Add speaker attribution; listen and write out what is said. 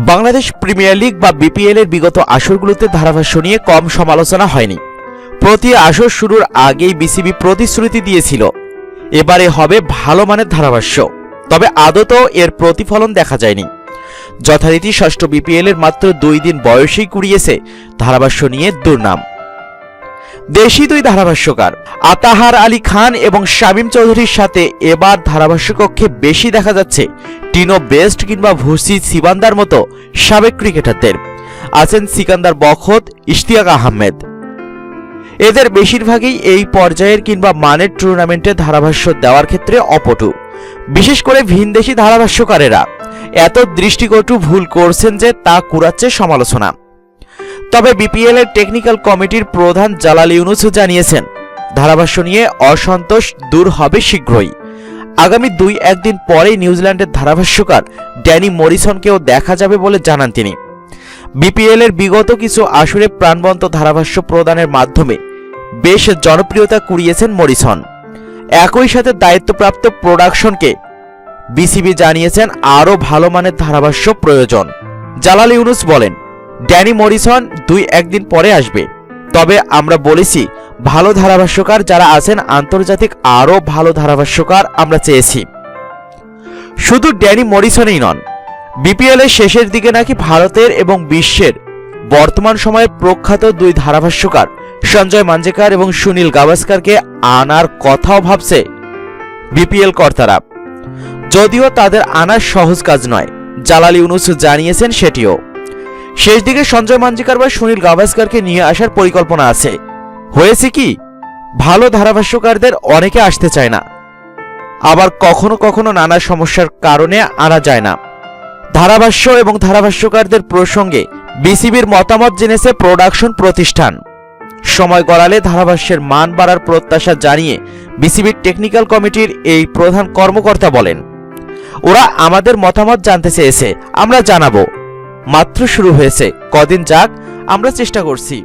Speaker 1: Bangladesh premier league বা BPL এর বিগত আসরগুলোতে ধারাভাষ্য নিয়ে কম সমালোচনা হয়নি। প্রতি আসর শুরুর আগেই বিসিবি প্রতিশ্রুতি দিয়েছিল এবারে হবে ভালো মানের ধারাভাষ্য, তবে আদতেও এর প্রতিফলন দেখা যায়নি। যথারীতি ষষ্ঠ বিপিএল এর মাত্র 2 দিন বয়সেই কুড়িয়েছে ধারাভাষ্য নিয়ে দুর্নাম। দেশি দুই ধারাভাষ্যকার আতাহার আলী খান এবং শামীম চৌধুরীর সাথে এবার ধারাভাষ্য কক্ষে বেশি দেখা যাচ্ছে টিনো বেস্ট কিংবা ভুসি সিবান্দার মতো সাবেক ক্রিকেটারদের। আছেন সিকান্দার বখত, ইশতিয়াক আহমেদ। এদের বেশিরভাগই এই পর্যায়ের কিংবা মানের টুর্নামেন্টে ধারাভাষ্য দেওয়ার ক্ষেত্রে অপটু। বিশেষ করে ভিনদেশি ধারাভাষ্যকারেরা এত দৃষ্টিকটু ভুল করছেন যে তা কুড়াচ্ছে সমালোচনা। তবে বিপিএল এর টেকনিক্যাল কমিটির প্রধান জালাল ইউনুস জানিয়েছেন ধারাভাষ্য নিয়ে অসন্তোষ দূর হবে শীঘ্রই। আগামী 2-1 দিন পরেই নিউজিল্যান্ডের ধারাভাষ্যকার ড্যানি মরিসনকেও দেখা যাবে বলে জানান তিনি। বিপিএল এর বিগত কিছু আসরে প্রাণবন্ত ধারাভাষ্য প্রদানের মাধ্যমে বেশ জনপ্রিয়তা কুড়িয়েছেন মরিসন। একই সাথে দায়িত্বপ্রাপ্ত প্রোডাকশনকে বিসিবি জানিয়েছেন আরও ভালো মানের ধারাভাষ্য প্রয়োজন। জালাল ইউনুস বলেন, ড্যানি মরিসন 2-1 দিন পরে আসবে, তবে আমরা বলেছি ভালো ধারাভাষ্যকার যারা আছেন আন্তর্জাতিক আরও ভালো ধারাভাষ্যকার আমরা চেয়েছি। শুধু ড্যানি মরিসনই নন, বিপিএল এর শেষের দিকে নাকি ভারতের এবং বিশ্বের বর্তমান সময়ের প্রখ্যাত 2 ধারাভাষ্যকার সঞ্জয় মাঞ্জেকার এবং সুনীল গাভাস্কারকে আনার কথাও ভাবছে বিপিএল কর্তারা। যদিও তাদের আনার সহজ কাজ নয়, জালাল ইউনুস জানিয়েছেন সেটিও। শেষ দিকে সঞ্জয় মাঞ্জেকার বা সুনীল গাভাস্কারকে নিয়ে আসার পরিকল্পনা আছে। হয়েছে কি, ভালো ধারাভাষ্যকারদের অনেকে আসতে চায় না, আবার কখনো কখনো নানা সমস্যার কারণে আনা যায় না। ধারাভাষ্য এবং ধারাভাষ্যকারদের প্রসঙ্গে বিসিবির মতামত জেনেছে প্রোডাকশন প্রতিষ্ঠান। সময় গড়ালে ধারাভাষ্যের মান বাড়ার প্রত্যাশা জানিয়ে বিসিবির টেকনিক্যাল কমিটির এই প্রধান কর্মকর্তা বলেন, ওরা আমাদের মতামত জানতে চেয়েছে, আমরা জানাবো। মাত্র শুরু হয়েছে, কদিন যাক, আমরা চেষ্টা করছি।